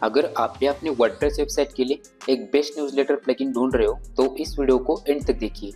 अगर आप भी अपने वर्डप्रेस वेबसाइट के लिए एक बेस्ट न्यूज़लेटर प्लगइन ढूंढ रहे हो तो इस वीडियो को एंड तक देखिए,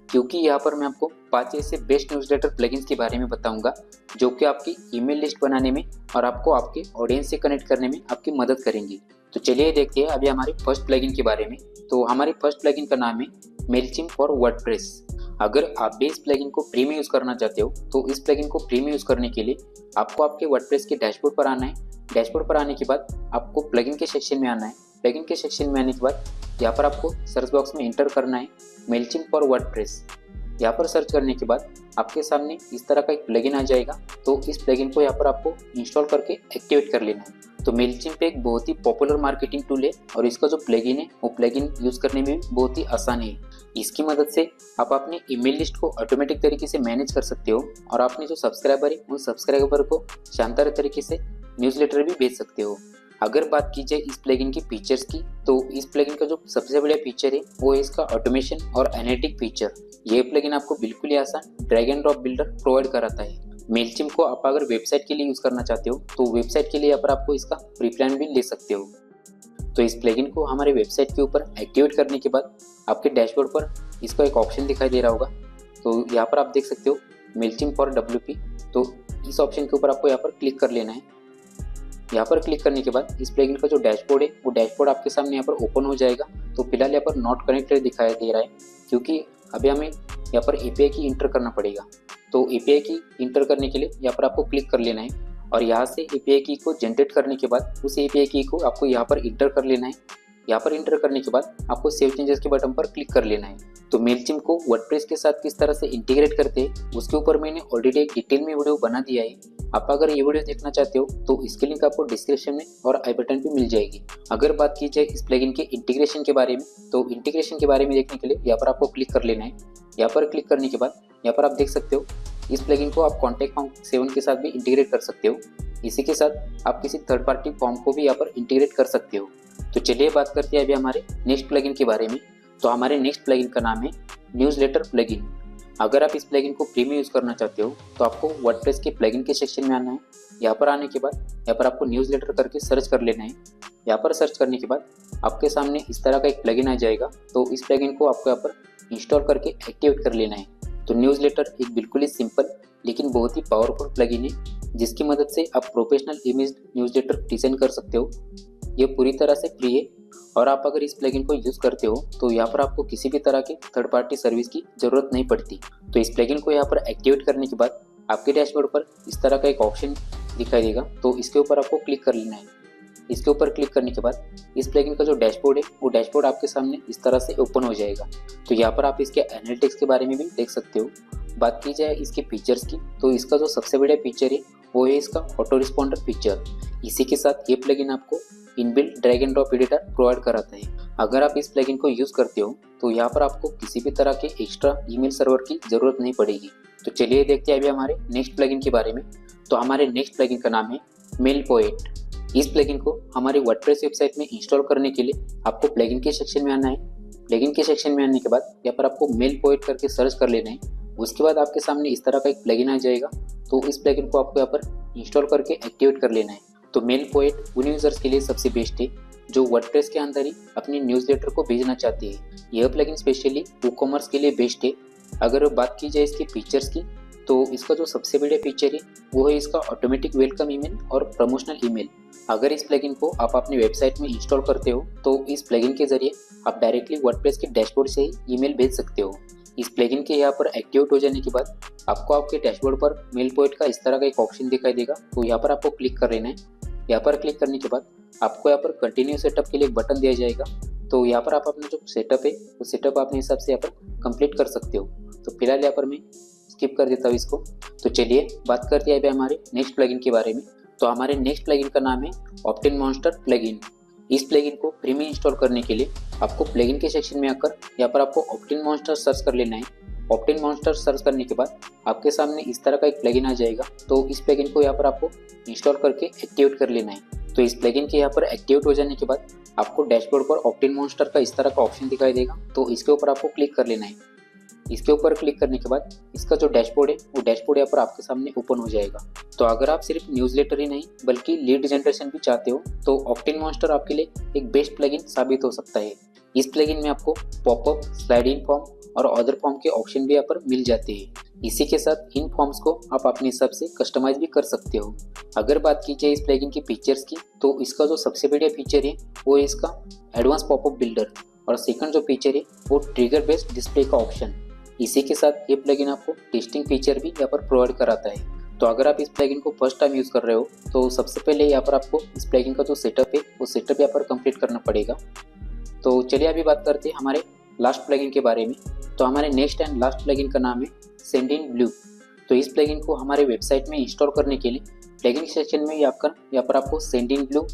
क्योंकि यहाँ पर मैं आपको 5 ऐसे बेस्ट न्यूज़लेटर प्लगइन्स के बारे में बताऊंगा जो कि आपकी ईमेल लिस्ट बनाने में और आपको आपके ऑडियंस से कनेक्ट करने में आपकी मदद करेंगी। तो चलिए देखते हैं अभी हमारे फर्स्ट प्लगइन के बारे में। तो हमारे फर्स्ट प्लगइन का नाम है मेलचिम्प फॉर वर्डप्रेस। अगर आप भी इस प्लगइन को फ्री में यूज़ करना चाहते हो तो इस प्लगइन को फ्री में यूज़ करने के लिए आपको आपके वर्डप्रेस के डैशबोर्ड पर आना है। डैशबोर्ड पर आने के बाद आपको प्लगइन के सेक्शन में आना है। प्लगइन के सेक्शन में आने के बाद यहाँ पर आपको सर्च बॉक्स में इंटर करना है मेलचिम्प फॉर वर्डप्रेस। यहाँ पर सर्च करने के बाद आपके सामने इस तरह का एक प्लगइन आ जाएगा। तो इस प्लगइन को यहाँ पर आपको इंस्टॉल करके एक्टिवेट कर लेना है। तो मेलचिम्प एक बहुत ही पॉपुलर मार्केटिंग टूल है और इसका जो प्लगइन है वो प्लगइन यूज़ करने में भी बहुत ही आसान है। इसकी मदद से आप अपने ईमेल लिस्ट को ऑटोमेटिक तरीके से मैनेज कर सकते हो और अपने जो सब्सक्राइबर है उन सब्सक्राइबर को शानदार तरीके से न्यूज़लेटर भी भेज सकते हो। अगर बात की जाए इस प्लगइन की फीचर्स की तो इस प्लगइन का जो सबसे बढ़िया फीचर है वो है इसका ऑटोमेशन और एनालिटिक फीचर। ये प्लगइन आपको बिल्कुल ही आसान drag and drop builder provide कराता है। मेलचिम्प को आप अगर वेबसाइट के लिए यूज़ करना चाहते हो तो वेबसाइट के लिए यहाँ पर आपको इसका फ्री प्लान भी ले सकते हो। तो इस प्लगइन को हमारे वेबसाइट के ऊपर एक्टिवेट करने के बाद आपके डैशबोर्ड पर इसका एक ऑप्शन दिखाई दे रहा होगा। तो यहाँ पर आप देख सकते हो मेलचिम्प फॉर WP। तो इस ऑप्शन के ऊपर आपको यहाँ पर क्लिक कर लेना है। यहाँ पर क्लिक करने के बाद इस प्लगइन का जो डैशबोर्ड है वो डैशबोर्ड आपके सामने यहाँ पर ओपन हो जाएगा। तो फिलहाल यहाँ पर नॉट कनेक्टेड दिखाई दे रहा है क्योंकि अभी हमें यहाँ पर API की इंटर करना पड़ेगा। तो API की इंटर करने के लिए यहाँ पर आपको क्लिक कर लेना है और यहाँ से API की को जनरेट करने के बाद उस API की को आपको यहाँ पर इंटर कर लेना है। यहाँ पर इंटर करने के बाद आपको सेव चेंजेस के बटन पर क्लिक कर लेना है। तो मेलचिम्प को वर्डप्रेस के साथ किस तरह से इंटीग्रेट करते हैं उसके ऊपर मैंने ऑलरेडी एक डिटेल में वीडियो बना दिया है। आप अगर ये वीडियो देखना चाहते हो तो इसके लिंक आपको डिस्क्रिप्शन में और आई बटन पे मिल जाएगी। अगर बात की जाए इस प्लगइन के इंटीग्रेशन के बारे में तो इंटीग्रेशन के बारे में देखने के लिए यहाँ पर आपको क्लिक कर लेना है। यहाँ पर क्लिक करने के बाद यहाँ पर आप देख सकते हो इस प्लगइन को आप कॉन्टैक्ट फॉर्म 7 के साथ भी इंटीग्रेट कर सकते हो। इसी के साथ आप किसी थर्ड पार्टी फॉर्म को भी यहाँ पर इंटीग्रेट कर सकते हो। तो चलिए बात करते हैं अभी हमारे नेक्स्ट प्लगइन के बारे में। तो हमारे नेक्स्ट प्लगइन का नाम है न्यूज़लेटर प्लगइन। अगर आप इस प्लगइन को फ्री में यूज़ करना चाहते हो तो आपको वर्डप्रेस के प्लगइन के सेक्शन में आना है। यहाँ पर आने के बाद यहाँ पर आपको न्यूज़लेटर करके सर्च कर लेना है। यहाँ पर सर्च करने के बाद आपके सामने इस तरह का एक प्लगइन आ जाएगा। तो इस प्लगइन को आपको यहाँ पर इंस्टॉल करके एक्टिवेट कर लेना है। तो न्यूज़लेटर एक बिल्कुल ही सिंपल लेकिन बहुत ही पावरफुल प्लगइन है जिसकी मदद से आप प्रोफेशनल इमेज न्यूज़लेटर डिज़ाइन कर सकते हो। ये पूरी तरह से फ्री है और आप अगर इस प्लगइन को यूज़ करते हो तो यहाँ पर आपको किसी भी तरह की थर्ड पार्टी सर्विस की ज़रूरत नहीं पड़ती। तो इस प्लगइन को यहाँ पर एक्टिवेट करने के बाद आपके डैशबोर्ड पर इस तरह का एक ऑप्शन दिखाई देगा। तो इसके ऊपर आपको क्लिक कर लेना है। इसके ऊपर क्लिक करने के बाद इस प्लगइन का जो डैशबोर्ड है वो डैशबोर्ड आपके सामने इस तरह से ओपन हो जाएगा। तो यहाँ पर आप इसके एनालिटिक्स के बारे में भी देख सकते हो। बात की जाए इसके फीचर्स की तो इसका जो सबसे बढ़िया फीचर है वो है इसका ऑटो रिस्पॉन्डर फीचर। इसी के साथ ये प्लगइन आपको inbuilt drag and drop editor provide कराता है। अगर आप इस प्लगइन को यूज़ करते हो तो यहाँ पर आपको किसी भी तरह के एक्स्ट्रा ईमेल सर्वर की ज़रूरत नहीं पड़ेगी। तो चलिए देखते हैं अभी हमारे नेक्स्ट प्लगइन के बारे में। तो हमारे नेक्स्ट प्लगइन का नाम है मेलपोएट। इस प्लगइन को हमारे वर्डप्रेस वेबसाइट में इंस्टॉल करने के लिए आपको प्लगइन के सेक्शन में आना है। प्लगइन के सेक्शन में आने के बाद यहाँ पर आपको मेलपोएट करके सर्च कर लेना है। उसके बाद आपके सामने इस तरह का एक प्लगइन आ जाएगा। तो इस प्लगइन को आपको यहाँ पर इंस्टॉल करके एक्टिवेट कर लेना है। तो मेलपोएट उन यूज़र्स के लिए सबसे बेस्ट है जो वर्डप्रेस के अंदर ही अपनी न्यूज़लेटर को भेजना चाहते हैं। यह प्लगइन स्पेशली ई-कॉमर्स के लिए बेस्ट है। अगर बात की जाए इसके फीचर्स की तो इसका जो सबसे बड़ा फीचर है वो है इसका ऑटोमेटिक वेलकम ईमेल और प्रमोशनल ईमेल। अगर इस प्लगइन को आप अपनी वेबसाइट में इंस्टॉल करते हो तो इस प्लगइन के जरिए आप डायरेक्टली वर्डप्रेस के डैशबोर्ड से ही ईमेल भेज सकते हो। इस प्लगइन के यहाँ पर एक्टिवेट हो जाने के बाद आपको आपके डैशबोर्ड पर मेलपोएट का इस तरह का एक ऑप्शन दिखाई देगा। तो यहाँ पर आपको क्लिक कर लेना है। यहाँ पर क्लिक करने के बाद आपको यहाँ पर कंटिन्यू सेटअप के लिए एक बटन दिया जाएगा। तो यहाँ पर आप अपना जो सेटअप है वो सेटअप अपने हिसाब से यहाँ पर कंप्लीट कर सकते हो। तो फिलहाल यहाँ पर मैं स्किप कर देता हूँ इसको। तो चलिए बात करते हैं अभी हमारे नेक्स्ट प्लगइन के बारे में। तो हमारे नेक्स्ट प्लगइन का नाम है ऑप्टिन मॉन्स्टर प्लगइन। इस प्लगइन को फ्री में इंस्टॉल करने के लिए आपको प्लगइन के सेक्शन में आकर यहाँ पर आपको ऑप्टिन मॉन्स्टर सर्च कर लेना है। ऑप्टिन मॉन्स्टर सर्च करने के बाद आपके सामने इस तरह का एक प्लगइन आ जाएगा। तो इस प्लगइन को यहाँ पर आपको इंस्टॉल करके एक्टिवेट कर लेना है। तो इस प्लगइन के यहाँ पर एक्टिवेट हो जाने के बाद आपको डैशबोर्ड पर ऑप्टिन मॉन्स्टर का इस तरह का ऑप्शन दिखाई देगा। तो इसके ऊपर आपको क्लिक कर लेना है। इसके ऊपर क्लिक करने के बाद इसका जो डैशबोर्ड है वो डैशबोर्ड यहाँ पर आपके सामने ओपन हो जाएगा। तो अगर आप सिर्फ न्यूज़लेटर ही नहीं बल्कि लीड जनरेशन भी चाहते हो तो ऑक्टेन मॉन्स्टर आपके लिए एक बेस्ट प्लगइन साबित हो सकता है। इस प्लगइन में आपको पॉपअप, स्लाइड इन फॉर्म और अदर फॉर्म के ऑप्शन भी यहाँ पर मिल जाते हैं। इसी के साथ इन फॉर्म्स को आप अपने हिसाब से कस्टमाइज भी कर सकते हो। अगर बात की जाए इस प्लगइन की फीचर्स की तो इसका जो सबसे बढ़िया फीचर है वो है इसका एडवांस पॉपअप बिल्डर और सेकंड जो फीचर है वो ट्रिगर बेस्ड डिस्प्ले का ऑप्शन। इसी के साथ ये प्लगइन आपको टेस्टिंग फीचर भी यहाँ पर प्रोवाइड कराता है। तो अगर आप इस प्लगइन को फर्स्ट टाइम यूज़ कर रहे हो तो सबसे पहले यहाँ पर आपको इस प्लगइन का जो सेटअप है वो सेटअप यहाँ पर कंप्लीट करना पड़ेगा। तो चलिए अभी बात करते हैं हमारे लास्ट प्लगइन के बारे में। तो हमारे नेक्स्ट एंड लास्ट प्लगइन का नाम है सेंडिनब्लू। तो इस प्लगइन को हमारे वेबसाइट में इंस्टॉल करने के लिए प्लगइन सेक्शन में यहाँ पर आपको सेंडिनब्लू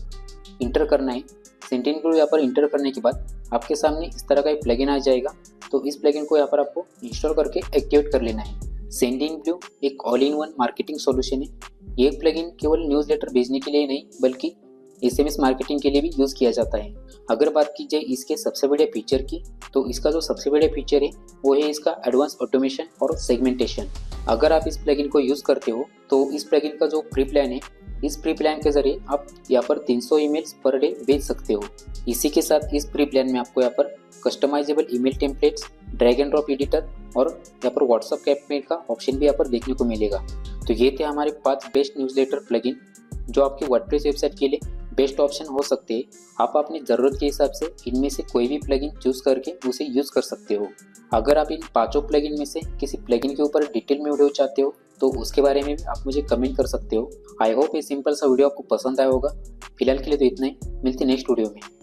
इंटर करना है। सेंडिनब्लू यहाँ पर इंटर करने के बाद आपके सामने इस तरह का एक प्लगइन आ जाएगा। तो इस प्लगइन को यहाँ पर आपको इंस्टॉल करके एक्टिवेट कर लेना है। सेंडिनब्लू एक all in one marketing solution है। ये प्लगइन केवल न्यूज़लेटर भेजने के लिए नहीं बल्कि SMS मार्केटिंग के लिए भी यूज़ किया जाता है। अगर बात की जाए इसके सबसे बड़े फीचर की तो इसका जो सबसे बड़े फीचर है वो है इसका एडवांस ऑटोमेशन और सेगमेंटेशन। अगर आप इस प्लगइन को यूज़ करते हो तो इस प्लगइन का जो प्री प्लान है इस प्री प्लान के जरिए आप यहाँ पर 300 ईमेल्स पर डे भेज सकते हो। इसी के साथ इस प्री प्लान में आपको यहाँ पर customisable email templates, drag and drop editor और यहाँ पर व्हाट्सएप कैंपेन का ऑप्शन भी यहाँ पर देखने को मिलेगा। तो ये थे हमारे 5 बेस्ट न्यूज़लेटर प्लगइन जो आपकी वर्डप्रेस वेबसाइट के लिए बेस्ट ऑप्शन हो सकते हैं। आप अपनी ज़रूरत के हिसाब से इनमें से कोई भी प्लगइन चूज़ करके उसे यूज़ कर सकते हो। अगर आप इन 5 प्लगइन में से किसी प्लगइन के ऊपर डिटेल में वीडियो चाहते हो तो उसके बारे में भी आप मुझे कमेंट कर सकते हो। आई होप ये सिंपल सा वीडियो आपको पसंद आया होगा। फिलहाल के लिए तो इतना ही, मिलते नेक्स्ट वीडियो में।